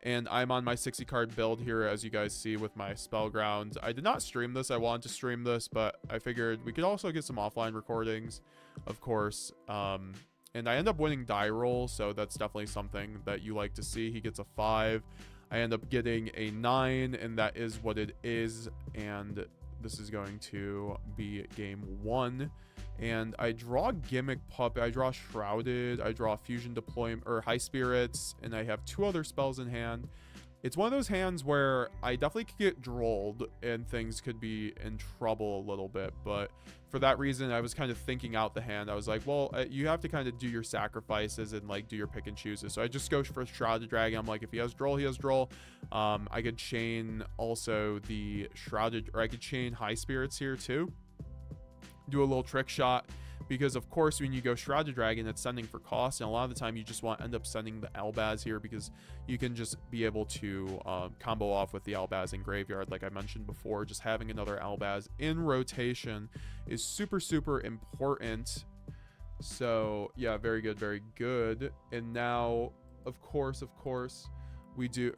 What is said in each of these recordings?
And I'm on my 60 card build here, as you guys see, with my spell grounds. I did not stream this. I wanted to stream this, but I figured we could also get some offline recordings, of course. And I end up winning die roll, so that's definitely something that you like to see. He gets a 5. I end up getting a 9, and that is what it is. And this is going to be game 1. And I draw Gimmick Puppet, I draw Shrouded, I draw Fusion Deployment, or High Spirits, and I have 2 other spells in hand. It's one of those hands where I definitely could get drolled and things could be in trouble a little bit, but for that reason, I was kind of thinking out the hand. I was like, well, you have to kind of do your sacrifices and like do your pick and chooses. So I just go for Shrouded Dragon. I'm like, if he has droll, he has droll. I could chain also the Shrouded, or I could chain High Spirits here too. Do a little trick shot, because of course when you go Shrouded Dragon, it's sending for cost, and a lot of the time you just want to end up sending the Albaz here, because you can just be able to combo off with the Albaz in graveyard. Like I mentioned before, just having another Albaz in rotation is super important. So yeah, very good. And now of course we do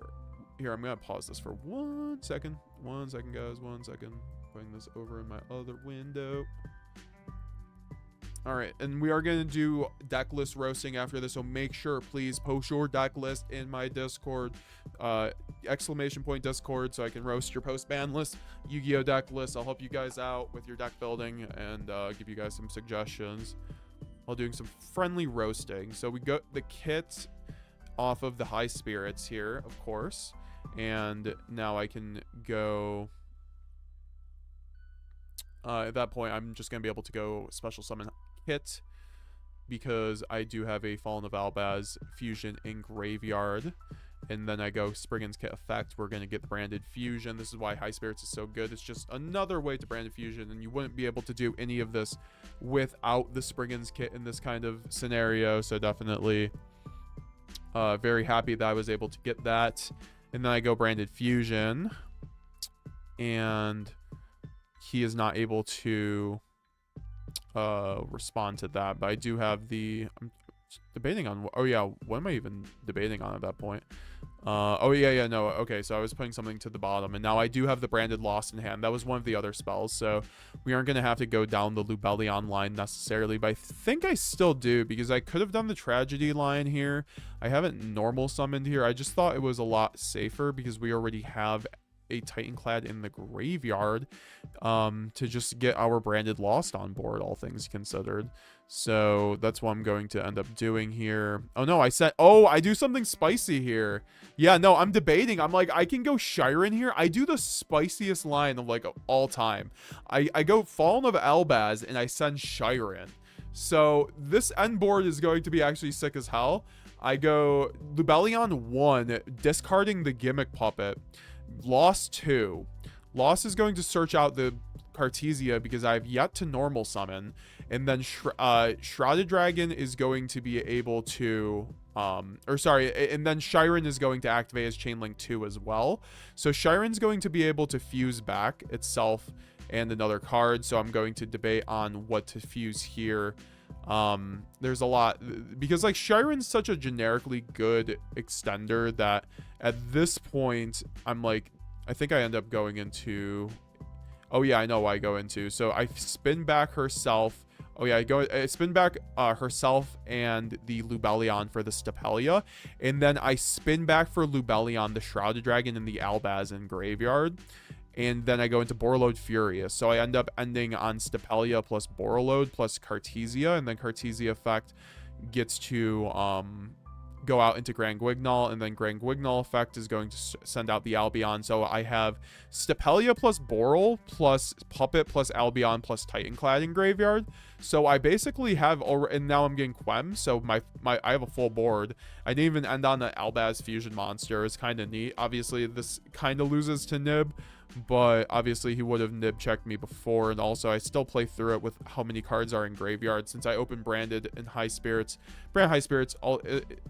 here. I'm gonna pause this for 1 second. 1 second, guys. 1 second. Putting this over in my other window. All right, and we are going to do deck list roasting after this, so make sure, please, post your deck list in my Discord, !Discord, so I can roast your post-ban list, Yu-Gi-Oh deck list. I'll help you guys out with your deck building and give you guys some suggestions while doing some friendly roasting. So we got the kit off of the High Spirits here, of course, and now I can go... at that point, I'm just going to be able to go special summon kit, because I do have a Fallen of Albaz fusion in graveyard. And then I go Spriggan's Kit effect. We're going to get the branded fusion. This is why High Spirits is so good. It's just another way to branded fusion, and you wouldn't be able to do any of this without the Spriggan's Kit in this kind of scenario. So definitely very happy that I was able to get that. And then I go branded fusion, and he is not able to respond to that. But I do have the... I'm debating on... Oh, yeah. What am I even debating on at that point? Oh, yeah, no. Okay, so I was putting something to the bottom. And now I do have the branded Lost in hand. That was one of the other spells. So we aren't going to have to go down the Lubellion line necessarily. But I think I still do, because I could have done the Tragedy line here. I haven't normal summoned here. I just thought it was a lot safer, because we already have a Titanclad in the graveyard to just get our branded Lost on board, all things considered. So that's what I'm going to end up doing here. Oh no, I do something spicy here. Yeah, no, I'm debating. I'm like, I can go Shiren here. I do the spiciest line of like all time. I go Fallen of Albaz and I send Shiren. So this end board is going to be actually sick as hell. I go Lubellion 1, discarding the Gimmick Puppet. Lost 2. Lost is going to search out the Cartesia, because I have yet to normal summon. And then Shrouded Dragon is going to be able to... and then Shiren is going to activate as Chainlink 2 as well. So Shiren's going to be able to fuse back itself and another card. So I'm going to debate on what to fuse here. There's a lot, because like Shiren's such a generically good extender that at this point I'm like, I think I end up going into... Oh yeah, I know why I go into. So I spin back herself. Oh yeah, I spin back herself and the Lubellion for the Stapelia, and then I spin back for Lubellion, the Shrouded Dragon, and the Albaz in graveyard. And then I go into Borreload Furious. So I end up ending on Stapelia plus Borreload plus Cartesia. And then Cartesia effect gets to go out into Grand Guignol. And then Grand Guignol effect is going to send out the Albion. So I have Stapelia plus Borrel plus Puppet plus Albion plus Titanclad in graveyard. So I basically have... And now I'm getting Quem. So I have a full board. I didn't even end on the Albaz Fusion Monster. It's kind of neat. Obviously, this kind of loses to Nib, but obviously he would have nib checked me before. And also I still play through it with how many cards are in graveyard, since I open branded and High Spirits. Brand High Spirits,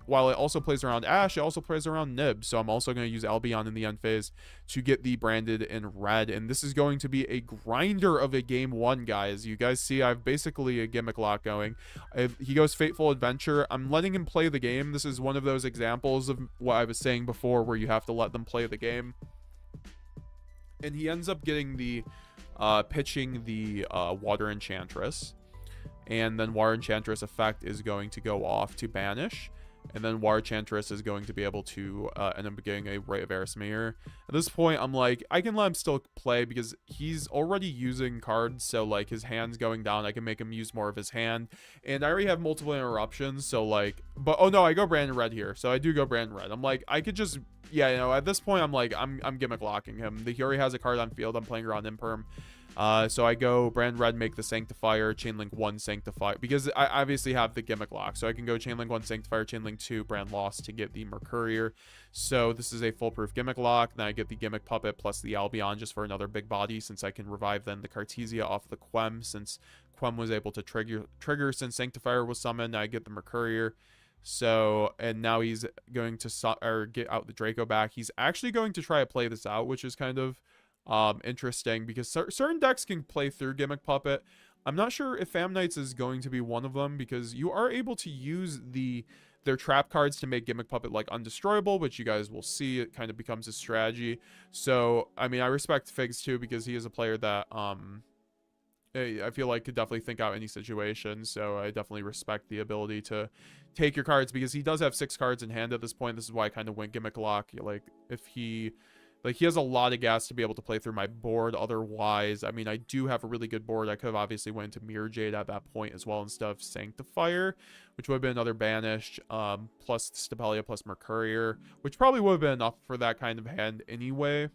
while it also plays around Ash, it also plays around Nib. So I'm also going to use Albion in the end phase to get the branded in red. And this is going to be a grinder of a game 1, guys. You guys see I've basically quickly a Gimmick lock going. If he goes Fateful Adventure, I'm letting him play the game. This is one of those examples of what I was saying before, where you have to let them play the game. And he ends up getting the pitching the Water Enchantress, and then Water Enchantress effect is going to go off to banish, and then Water Enchantress is going to be able to end up getting a Rite of Erismere. At this point, I'm like, I can let him still play because he's already using cards, so like his hand's going down. I can make him use more of his hand, and I already have multiple interruptions, so like, but oh no, I go Branded Red here, so I do go Branded Red. I'm like, I could just, yeah, you know, at this point, I'm like, I'm Gimmick locking him. He already has a card on field. I'm playing around Imperm. So I go Brand Red, make the Sanctifier, Chainlink 1, Sanctify, because I obviously have the Gimmick lock. So I can go Chainlink 1, Sanctifier, Chainlink 2, Brand Lost to get the Mercurier. So this is a foolproof Gimmick lock. Then I get the Gimmick Puppet plus the Albion just for another big body, since I can revive then the Cartesia off the Quem, since Quem was able to trigger since Sanctifier was summoned. I get the Mercurier. So, and now he's going to get out the Draco back. He's actually going to try to play this out, which is kind of interesting, because certain decks can play through Gimmick Puppet. I'm not sure if Fam Knights is going to be one of them, because you are able to use their trap cards to make Gimmick Puppet like undestroyable, which you guys will see it kind of becomes a strategy. So I mean, I respect Figs too, because he is a player that I feel like could definitely think out any situation. So I definitely respect the ability to take your cards, because he does have 6 cards in hand at this point. This is why I kind of went Gimmick lock. Like, if he has a lot of gas to be able to play through my board. Otherwise, I mean, I do have a really good board. I could have obviously went into Mirror Jade at that point as well, instead of Sanctifier, which would have been another banished, plus Stapelia plus Mercurier, which probably would have been enough for that kind of hand anyway.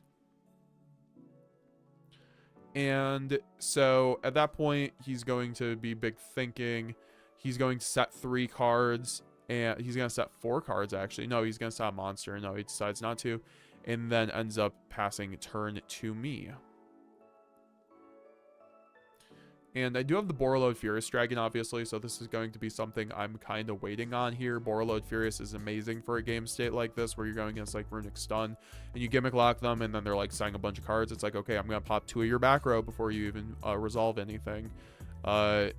And so at that point, he's going to be big thinking. He's going to set 3 cards, and he's going to set 4 cards, actually. No, he's going to set a monster. No, he decides not to. And then ends up passing turn to me. And I do have the Borreload Furious Dragon, obviously, so this is going to be something I'm kind of waiting on here. Borreload Furious is amazing for a game state like this, where you're going against, like, Runic Stun, and you Gimmick lock them, and then they're, like, signing a bunch of cards. It's like, okay, I'm going to pop 2 of your back row before you even resolve anything.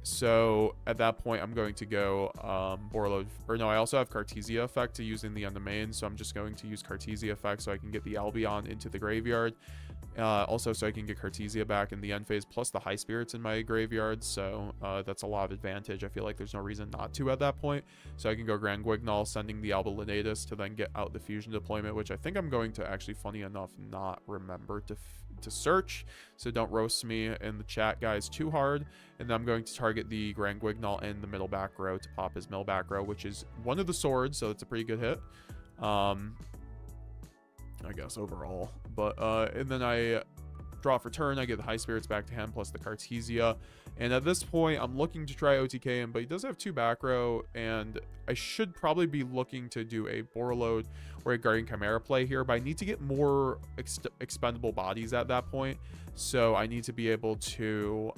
So at that point, I'm going to go Borreload, or no, I also have Cartesia effect to use in the end of main, so I'm just going to use Cartesia effect so I can get the Albion into the graveyard. Also, so I can get Cartesia back in the end phase, plus the High Spirits in my graveyard, so that's a lot of advantage. I feel like there's no reason not to at that point. So I can go Grand Guignol, sending the Alba Lunatus to then get out the Fusion deployment, which I think I'm going to actually, funny enough, not remember to search, so don't roast me in the chat, guys, too hard. And then I'm going to target the Grand Guignol in the middle back row to pop his middle back row, which is one of the swords, so it's a pretty good hit, I guess, overall. But and then I draw for turn. I get the High Spirits back to hand plus the Cartesia, and at this point I'm looking to try OTK him, but he does have 2 back row, and I should probably be looking to do a Borreload or a Guardian Chimera play here, but I need to get more expendable bodies at that point. So I need to be able to,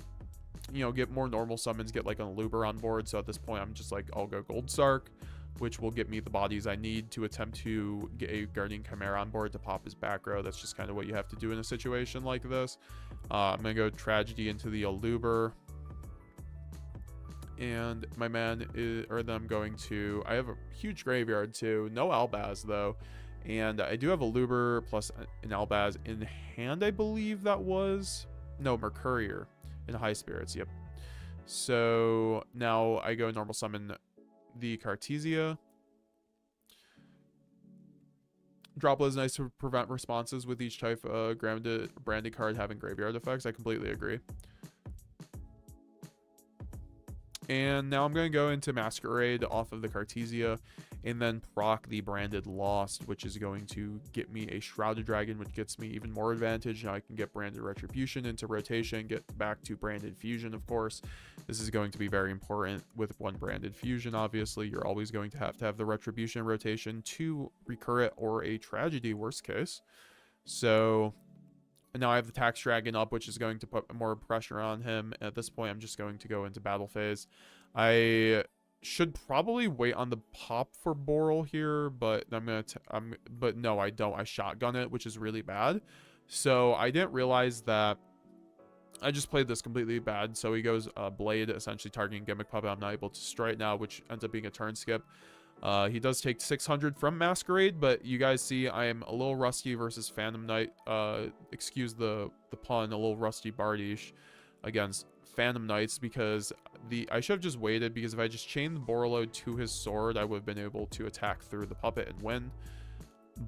you know, get more normal summons, get like an Aluber on board. So at this point I'm just like, I'll go Gold Sark, which will get me the bodies I need to attempt to get a Guardian Chimera on board to pop his back row. That's just kind of what you have to do in a situation like this. I'm going to go Tragedy into the Aluber. And my man is, or then I'm going to, I have a huge graveyard too. No Albaz though. And I do have a Aluber plus an Albaz in hand, I believe that was. No, Mercurier in High Spirits, yep. So now I go normal summon the Cartesia. Droplet is nice to prevent responses with each type of branded card having graveyard effects. I completely agree. And now I'm going to go into Masquerade off of the Cartesia, and then proc the Branded Lost, which is going to get me a Shrouded Dragon, which gets me even more advantage. Now I can get Branded Retribution into rotation, get back to Branded Fusion, of course. This is going to be very important with 1 Branded Fusion, obviously. You're always going to have the Retribution rotation to recur it, or a Tragedy, worst case. So now I have the Tax Dragon up, which is going to put more pressure on him. At this point, I'm just going to go into battle phase. I should probably wait on the pop for Boral here, but but no, I don't. I shotgun it, which is really bad. So I didn't realize that I just played this completely bad. So he goes Blade, essentially targeting Gimmick Puppet. I'm not able to destroy it now, which ends up being a turn skip. He does take 600 from Masquerade, but you guys see I am a little rusty versus Phantom Knight. Excuse the pun, a little rusty Bardish against Phantom Knights, because I should have just waited, because if I just chained the Borreload to his sword, I would have been able to attack through the puppet and win.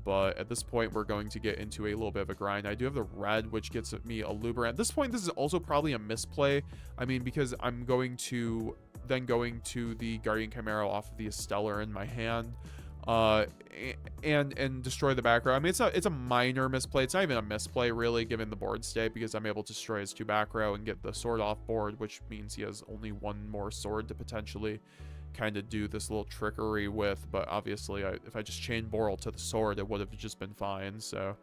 But at this point, we're going to get into a little bit of a grind. I do have the red, which gets me a Luber. At this point, this is also probably a misplay. I mean, because I'm going to the Guardian Chimera off of the Stellar in my hand, and destroy the back row. I mean, it's a minor misplay. It's not even a misplay, really, given the board state, because I'm able to destroy his 2 back row and get the sword off board, which means he has only 1 more sword to potentially kind of do this little trickery with. But obviously, if I just chain Borrel to the sword, it would have just been fine. So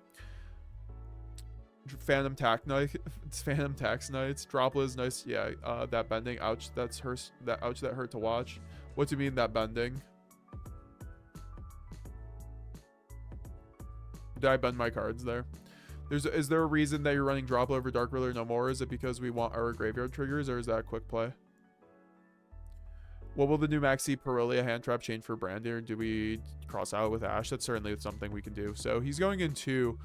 Phantom Tax Knights. Droplet is nice. Yeah, that bending. Ouch, that hurt to watch. What do you mean that bending? Did I bend my cards there? Is there a reason that you're running Droplet over Dark Ruler no more? Is it because we want our graveyard triggers, or is that a quick play? What will the new Maxi Purrely hand trap change for Brandy? Do we cross out with Ash? That's certainly something we can do. So he's going into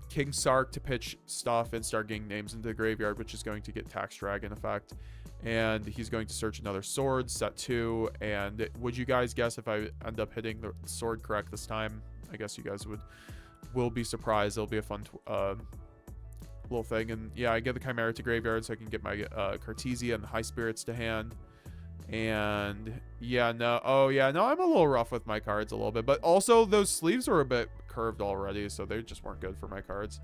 King Sark to pitch stuff and start getting names into the graveyard, which is going to get Tax Dragon effect. And he's going to search another sword, set 2. And would you guys guess if I end up hitting the sword correct this time? I guess you guys will be surprised. It'll be a fun little thing. And yeah, I get the Chimera to graveyard so I can get my Cartesia and the High Spirits to hand. And yeah, no, oh yeah, no, I'm a little rough with my cards a little bit, but also those sleeves are a bit curved already, so they just weren't good for my cards.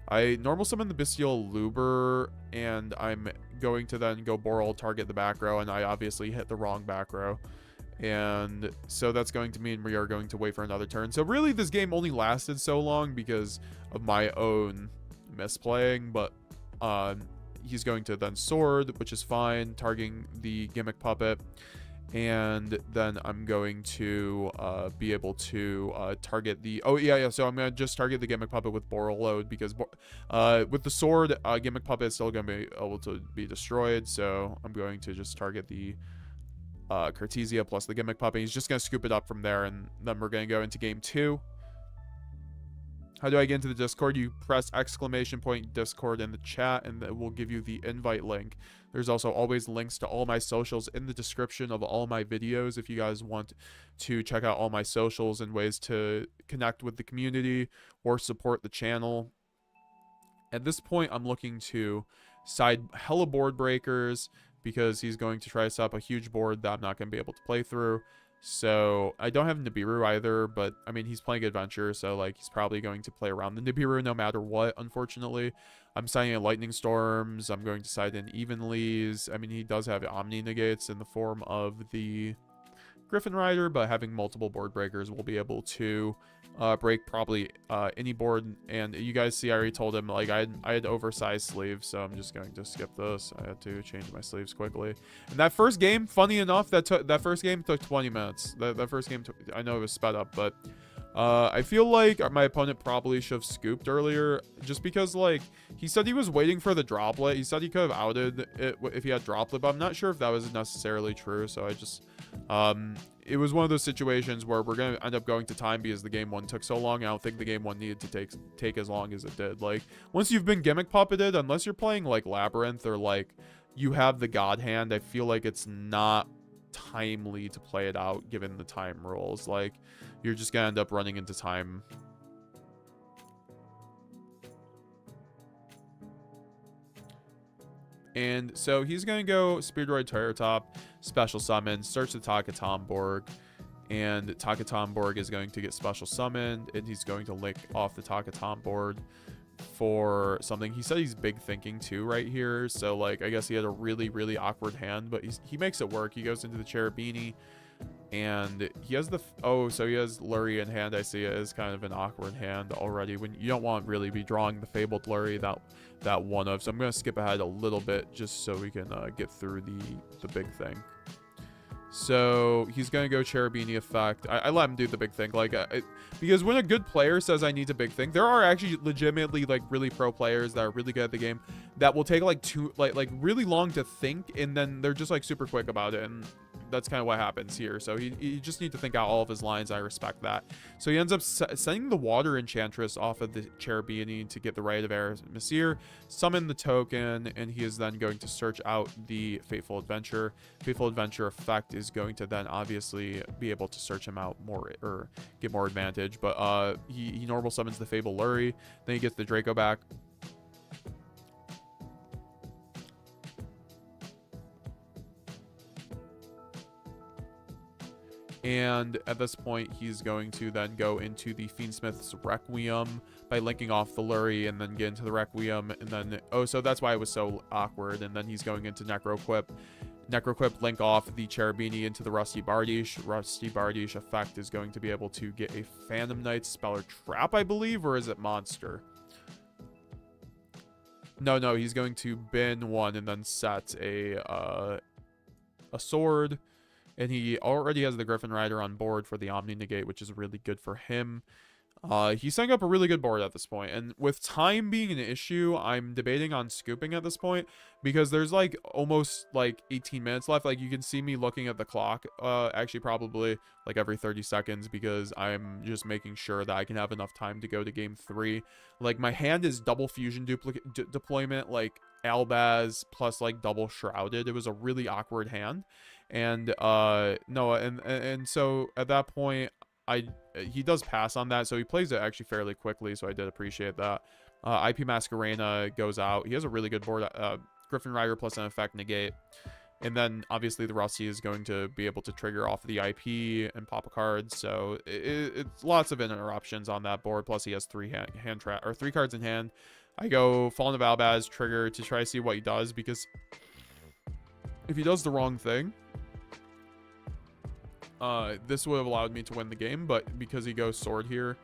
I normal summon the Bestial Luber, and I'm going to then go Borrel, target the back row, and I obviously hit the wrong back row. And so that's going to mean we are going to wait for another turn. So really, this game only lasted so long because of my own misplaying, but he's going to then sword, which is fine, targeting the Gimmick Puppet. And then I'm going to be able to target the... Oh, yeah, so I'm going to just target the Gimmick Puppet with Borreload, because with the sword, Gimmick Puppet is still going to be able to be destroyed. So I'm going to just target the Cartesia plus the Gimmick Puppet. He's just going to scoop it up from there, and then we're going to go into game 2. How do I get into the Discord? You press !Discord in the chat, and it will give you the invite link. There's also always links to all my socials in the description of all my videos if you guys want to check out all my socials and ways to connect with the community or support the channel. At this point, I'm looking to side hella board breakers, because he's going to try to set up a huge board that I'm not going to be able to play through. So I don't have Nibiru either, but I mean, he's playing Adventure, so like he's probably going to play around the Nibiru no matter what, unfortunately. I'm siding in Lightning Storms. I'm going to side in Evenlies. I mean, he does have Omni Negates in the form of the Griffin Rider, but having multiple board breakers will be able to break probably any board. And you guys see, I already told him, like, I had oversized sleeves, so I'm just going to skip this. I had to change my sleeves quickly. And that first game, funny enough, that first game took 20 minutes. That first game took, I know it was sped up, but I feel like my opponent probably should have scooped earlier, just because, like, he said he was waiting for the Droplet. He said he could have outed it if he had Droplet, but I'm not sure if that was necessarily true. So I just it was one of those situations where we're going to end up going to time because the game 1 took so long. I don't think the game 1 needed to take as long as it did. Like, once you've been Gimmick Puppeted, unless you're playing like Labyrinth or like you have the God Hand, I feel like it's not timely to play it out given the time rules. Like, you're just gonna end up running into time. And so he's gonna go Speedroid Terratop, special summon, search the Takatomborg, and Takatomborg is going to get special summoned, and he's going to lick off the Takatomborg for something. He said he's big thinking too right here, so like I guess he had a really awkward hand, but he makes it work. He goes into the Cherubini, and he has the so he has Lurie in hand. I see it as kind of an awkward hand already when you don't want to really be drawing the Fabled Lurie that one of. So I'm gonna skip ahead a little bit just so we can get through the big thing. So he's going to go Cherubini effect. I let him do the big thing. Like, because when a good player says I need a big thing, there are actually legitimately, like, really pro players that are really good at the game that will take, like, like really long to think, and then they're just, like, super quick about it. And that's kind of what happens here. So he just need to think out all of his lines. I respect that. So he ends up sending the Water Enchantress off of the Cherubini to get the Rite of Aramasir, summon the token, and he is then going to search out the Fateful Adventure. Fateful Adventure effect is going to then obviously be able to search him out more or get more advantage. But he normal summons the Fable Lurry. Then he gets the Draco back. And at this point, he's going to then go into the Fiendsmith's Requiem by linking off the Lurry and then get into the Requiem. And then, oh, so that's why it was so awkward. And then he's going into Necroquip. Necroquip, link off the Cherubini into the Rusty Bardiche. Rusty Bardiche effect is going to be able to get a Phantom Knight Speller Trap, I believe, or is it Monster? No, he's going to bin one and then set a sword. And he already has the Griffin Rider on board for the Omni Negate, which is really good for him. He's setting up a really good board at this point. And with time being an issue, I'm debating on scooping at this point. Because there's like almost like 18 minutes left. Like you can see me looking at the clock. Actually probably like every 30 seconds. Because I'm just making sure that I can have enough time to go to game 3. Like my hand is double fusion deployment. Like Albaz plus like double Shrouded. It was a really awkward hand. And no, and so at that point he does pass on that, so he plays it actually fairly quickly, so I did appreciate that. IP Masquerena goes out. He has a really good board. Griffin Rider plus an effect negate, and then obviously the Rusty is going to be able to trigger off the IP and pop a card, so it's lots of interruptions on that board. Plus he has three cards in hand. I go Fallen of Albaz trigger to try to see what he does, because if he does the wrong thing, this would have allowed me to win the game, but because he goes sword here,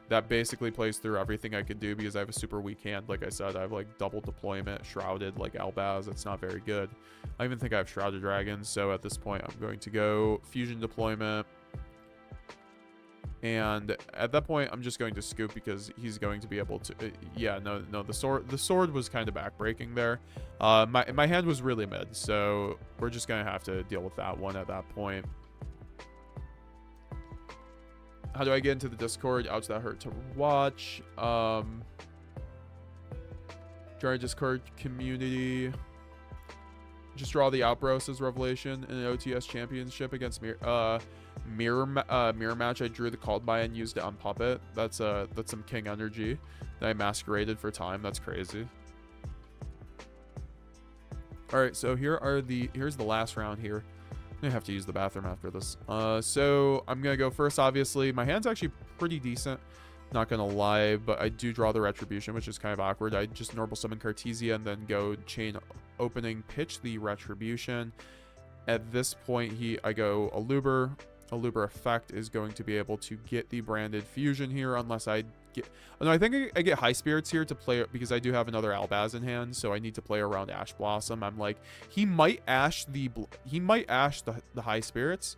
that basically plays through everything I could do, because I have a super weak hand. Like I said, I have like double deployment, Shrouded, like Albaz. It's not very good. I even think I have Shrouded Dragons, so at this point I'm going to go Fusion Deployment. And at that point, I'm just going to scoop, because he's going to be able to... yeah, no, the sword was kind of backbreaking there. My hand was really mid, so we're just going to have to deal with that one at that point. How do I get into the Discord? Ouch, that hurt to watch. Join Discord community. Just draw the Outburst as Revelation in an OTS championship against mirror match. I drew the Called By and used it on Puppet. That's some king energy that I masqueraded for time. That's crazy. All right, so here's the last round here. I have to use the bathroom after this. So I'm gonna go first. Obviously, my hand's actually pretty decent, not gonna lie, but I do draw the Retribution, which is kind of awkward. I just normal summon Cartesia and then go chain opening, pitch the Retribution. At this point, I go Aluber. Aluber effect is going to be able to get the branded fusion here, unless I get... Oh, no, I think I get High Spirits here to play, because I do have another Albaz in hand, so I need to play around Ash Blossom. I'm like, he might ash the High Spirits,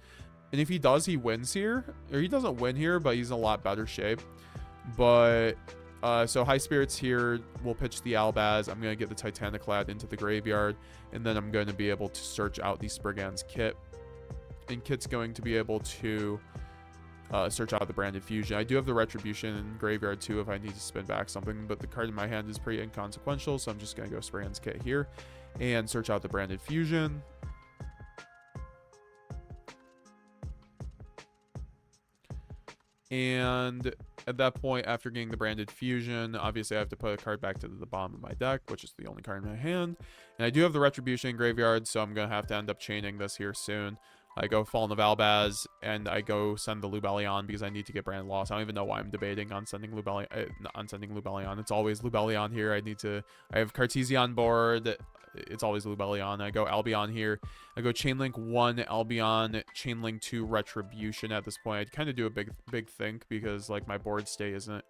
and if he does, he wins here. Or he doesn't win here, but he's in a lot better shape. But... so High Spirits here will pitch the Albaz. I'm going to get the Titaniclad into the graveyard, and then I'm going to be able to search out the Spriggan's Kit. And Kit's going to be able to search out the branded fusion. I do have the Retribution in graveyard too if I need to spin back something, but the card in my hand is pretty inconsequential, so I'm just going to go Spriggan's Kit here and search out the branded fusion. And at that point, after getting the branded fusion, obviously I have to put a card back to the bottom of my deck, which is the only card in my hand. And I do have the Retribution in graveyard, so I'm going to have to end up chaining this here soon. I go Fallen of Albaz, and I go send the Lubellion, because I need to get branded loss. I don't even know why I'm debating on sending Lubellion. It's always Lubellion here. I have Cartesia on board. It's always Lubellion. I go Albion here. I go Chainlink 1, Albion, Chainlink 2, Retribution at this point. I'd kind of do a big think, because like my board stay isn't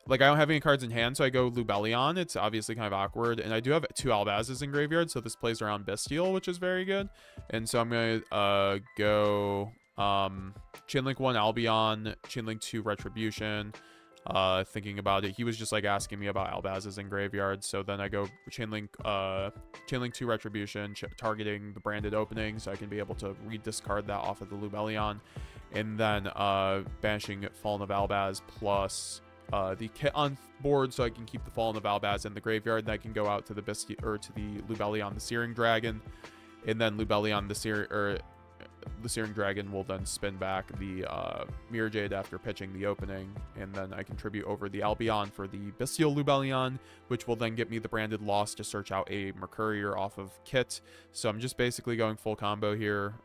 like I don't have any cards in hand, so I go Lubellion. It's obviously kind of awkward, and I do have 2 Albazes in graveyard, so this plays around Bestial, which is very good. And so I'm gonna go Chainlink 1 Albion, Chainlink 2 Retribution. Thinking about it, he was just like asking me about Albazes in graveyard, so then I go Chainlink 2 Retribution, targeting the branded opening, so I can be able to rediscard that off of the Lubellion, and then banishing Fallen of Albaz plus the kit on board, so I can keep the Fallen of Albaz in the graveyard, and I can go out to the to the Lubellion the Searing Dragon, and then Lubellion the Searing Dragon will then spin back the Mirror Jade after pitching the opening, and then I contribute over the Albion for the Bestial Lubellion, which will then get me the branded Lost to search out a Mercurier off of Kit. So I'm just basically going full combo here.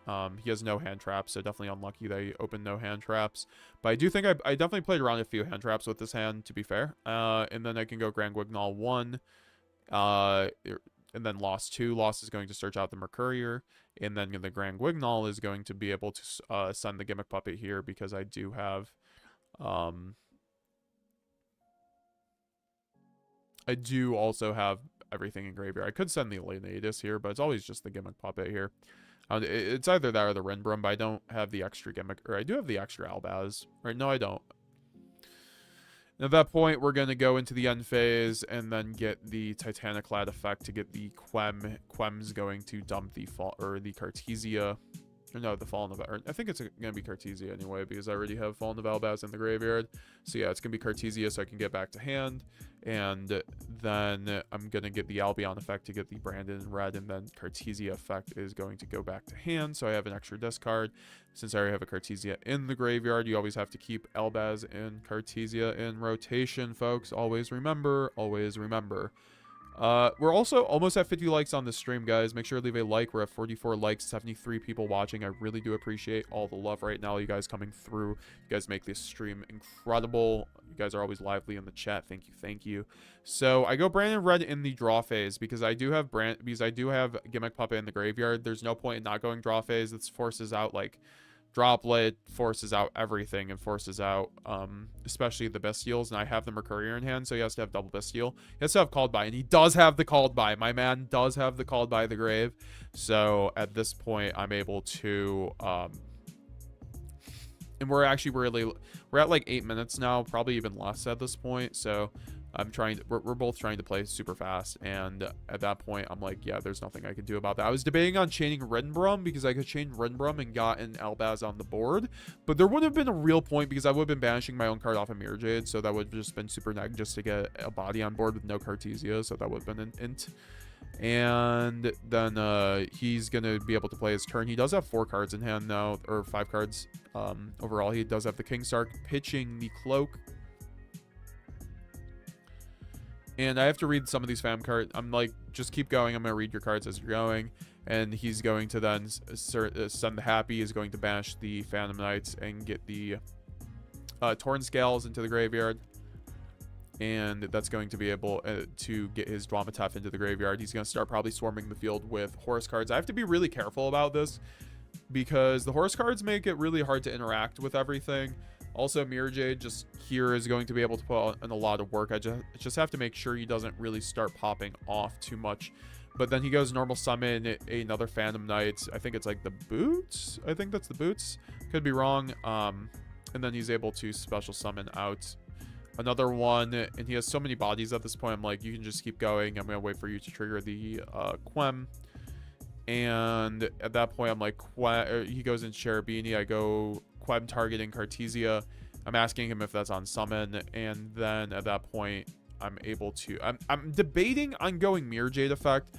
He has no hand traps, so definitely unlucky that he opened no hand traps. But I do think I definitely played around a few hand traps with this hand, to be fair. And then I can go Grand Guignol 1, and then Lost 2. Lost is going to search out the Mercurier, and then the Grand Guignol is going to be able to send the Gimmick Puppet here, because I do have I do also have everything in graveyard. I could send the Leonidas here, but it's always just the Gimmick Puppet here. It's either that or the Rinbrum, but I don't have the extra Gimmick, or I do have the extra Albaz. Right? No, I don't. And at that point, we're going to go into the end phase and then get the Titaniclad effect to get the Quem. Quem's going to dump the Cartesia. Or no, the Fallen of... Or I think it's going to be Cartesia anyway, because I already have Fallen of Albaz in the graveyard. So yeah, it's going to be Cartesia, so I can get back to hand. And then I'm going to get the Albion effect to get the Brandon in red, and then Cartesia effect is going to go back to hand, so I have an extra discard. Since I already have a Cartesia in the graveyard, you always have to keep Albaz and Cartesia in rotation, folks. Always remember, always remember. We're also almost at 50 likes on the stream, guys. Make sure to leave a like. We're at 44 likes, 73 people watching. I really do appreciate all the love right now. You guys coming through. You guys make this stream incredible. You guys are always lively in the chat. Thank you, thank you. So I go Brandon Red in the draw phase because I do have Gimmick Puppet in the graveyard. There's no point in not going draw phase. This forces out like Droplet, forces out everything, and forces out especially the Bestials, and I have the Mercurier in hand, so he has to have double Bestial. He has to have Called By, and he does have the Called By. My man does have the Called By the grave. So at this point, I'm able to and we're at like 8 minutes now, probably even less at this point. So we're both trying to play super fast, and at that point I'm like, yeah, there's nothing I can do about that. I was debating on chaining Rinbrum because I could chain Rinbrum and got an Albaz on the board, but there wouldn't have been a real point because I would have been banishing my own card off of Mirror Jade, so that would have just been super neg just to get a body on board with no Cartesia, so that would have been an int. And then he's gonna be able to play his turn. He does have 4 cards in hand now, or 5 cards overall. He does have the King Sark pitching the Cloak. And I have to read some of these fam cards. I'm like, just keep going. I'm going to read your cards as you're going. And he's going to then send the Happy. Is going to banish the Phantom Knights and get the Torn Scales into the graveyard. And that's going to be able to get his Dramatef into the graveyard. He's going to start probably swarming the field with Horus cards. I have to be really careful about this because the Horus cards make it really hard to interact with everything. Also, Mirror Jade just here is going to be able to put in a lot of work. I just have to make sure he doesn't really start popping off too much. But then he goes normal summon another Phantom Knight. I think it's like the Boots. I think that's the Boots. Could be wrong. And then he's able to special summon out another one. And he has so many bodies at this point. I'm like, you can just keep going. I'm going to wait for you to trigger the Quem. And at that point, I'm like, he goes in Cherubini. I go Quem targeting Cartesia. I'm asking him if that's on summon, and then at that point I'm able to I'm debating on going Mirror Jade effect.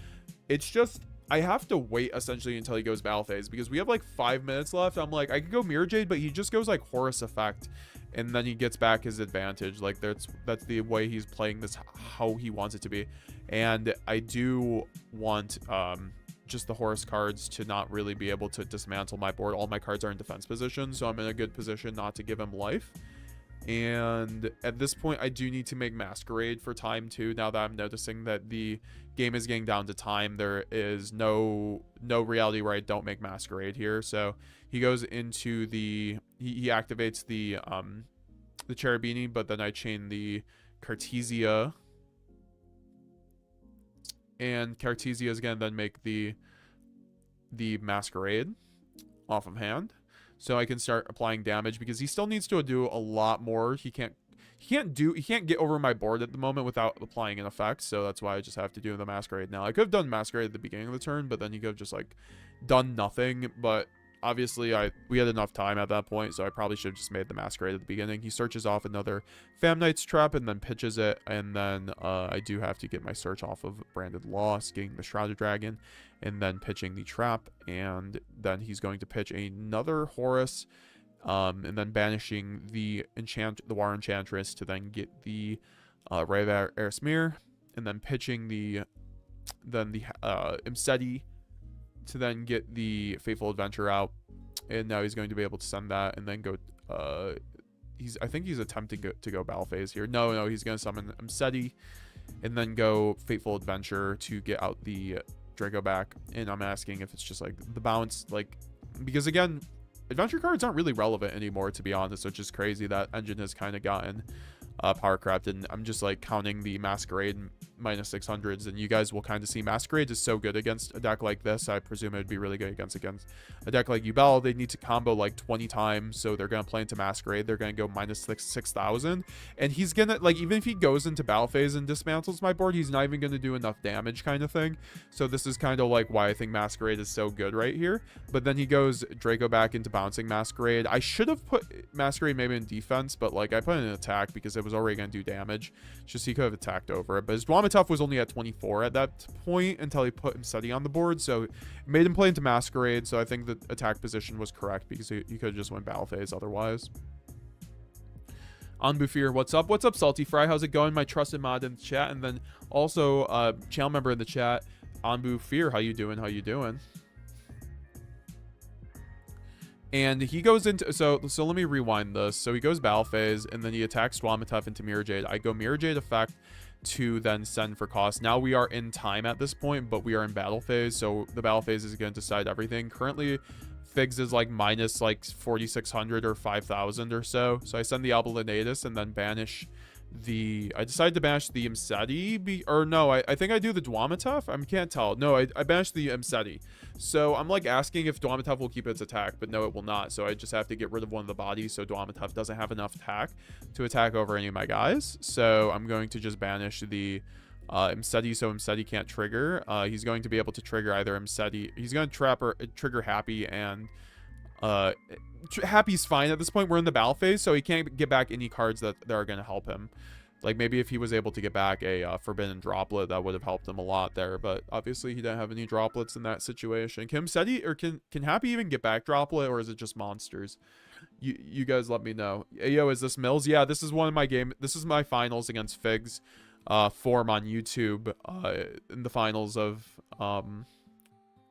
It's just I have to wait essentially until he goes battle phase because we have like 5 minutes left. I'm like, I could go Mirror Jade, but he just goes like Horus effect, and then he gets back his advantage. Like that's the way he's playing this, how he wants it to be. And I do want just the Horus cards to not really be able to dismantle my board. All my cards are in defense position, so I'm in a good position not to give him life. And at this point, I do need to make Masquerade for time too. Now that I'm noticing that the game is getting down to time, there is no reality where I don't make Masquerade here. So he goes into he activates the Cherubini, but then I chain the Cartesia. And Cartesia is going to then make the Masquerade off of hand. So I can start applying damage because he still needs to do a lot more. He can't get over my board at the moment without applying an effect. So that's why I just have to do the Masquerade now. I could have done Masquerade at the beginning of the turn, but then he could have just like done nothing. But obviously we had enough time at that point, so I probably should have just made the Masquerade at the beginning. He searches off another Fam Knight's trap and then pitches it, and then I do have to get my search off of Branded Lost, getting the Shrouded Dragon, and then pitching the trap, and then he's going to pitch another Horus, and then banishing the War Enchantress to then get the Ray of Erismir, and then pitching the Imseti to then get the Fateful Adventure out, and now he's going to be able to send that and then go. I think he's attempting to go battle phase here. No, he's going to summon Imseti and then go Fateful Adventure to get out the Draco back. And I'm asking if it's just like the bounce, like, because again, adventure cards aren't really relevant anymore, to be honest, which is crazy. That engine has kind of gotten power corrupted, and I'm just like counting the Masquerade minus 600s, and you guys will kind of see Masquerade is so good against a deck like this. I presume it would be really good against a deck like Yubel. They need to combo like 20 times, so they're going to play into Masquerade. They're going to go minus 6,000, and he's going to, like, even if he goes into battle phase and dismantles my board, he's not even going to do enough damage kind of thing. So this is kind of like why I think Masquerade is so good right here. But then he goes Draco back into bouncing Masquerade. I should have put Masquerade maybe in defense, but like I put it in attack because it was already going to do damage. It's just he could have attacked over it. But his Dwamatuf was only at 24 at that point until he put Imseti on the board, so it made him play into Masquerade. So I think the attack position was correct because he could have just went battle phase otherwise. Anbufir, what's up? What's up, Salty Fry? How's it going? My trusted mod in the chat, and then also channel member in the chat, Anbufir. How you doing? How you doing? And he goes into, so let me rewind this. So he goes battle phase, and then he attacks Dwamatuf into Mirror Jade. I go Mirror Jade effect to then send for cost. Now we are in time at this point, but we are in battle phase, so the battle phase is going to decide everything. Currently, Figs is like minus like 4,600 or 5,000 or so. So I send the Abelinadis and then banish the, I decided to banish the Imseti, or no, I think I do the Dwamatuf. I can't tell. No, I banished the Imseti. So I'm like asking if Dwamatuf will keep its attack, but no, it will not. So I just have to get rid of one of the bodies, so Dwamatuf doesn't have enough attack to attack over any of my guys. So I'm going to just banish the Imseti, so Imseti can't trigger. He's going to be able to trigger either Imseti. He's going to trigger Happy, and Happy's fine at this point. We're in the battle phase, so he can't get back any cards that are going to help him. Like maybe if he was able to get back a Forbidden Droplet, that would have helped him a lot there. But obviously he didn't have any droplets in that situation. Can Imseti, or can Happy even get back Droplet, or is it just monsters? You guys let me know. Yo, is this Mills? Yeah, this is one of my game. This is my finals against Figs form on YouTube in the finals of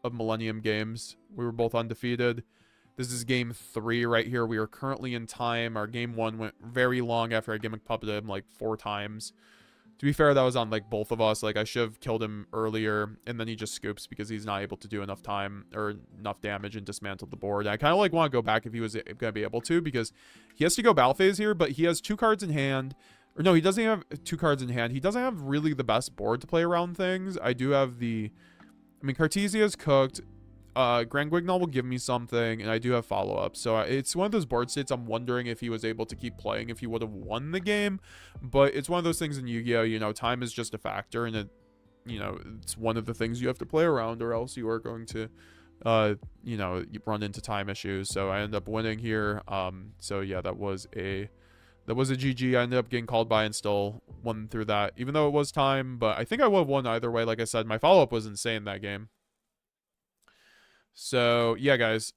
Millenium Games. We were both undefeated. This is game 3 right here. We are currently in time. Our game 1 went very long after I Gimmick puppeted him like 4 times. To be fair, that was on like both of us. Like I should have killed him earlier, and then he just scoops because he's not able to do enough time or enough damage and dismantle the board. I kind of like want to go back if he was going to be able to, because he has to go battle phase here, but he has 2 cards in hand. Or no, he doesn't have 2 cards in hand. He doesn't have really the best board to play around things. I do have the, I mean, Cartesia is cooked. Grand Guignol will give me something, and I do have follow-up. So it's one of those board states I'm wondering if he was able to keep playing, if he would have won the game. But it's one of those things in Yu-Gi-Oh, you know, time is just a factor, and it, you know, it's one of the things you have to play around, or else you are going to, you know, you run into time issues. So I end up winning here. So yeah, that was a GG. I ended up getting called by and still won through that, even though it was time. But I think I would have won either way. Like I said, my follow-up was insane that game. So yeah, guys,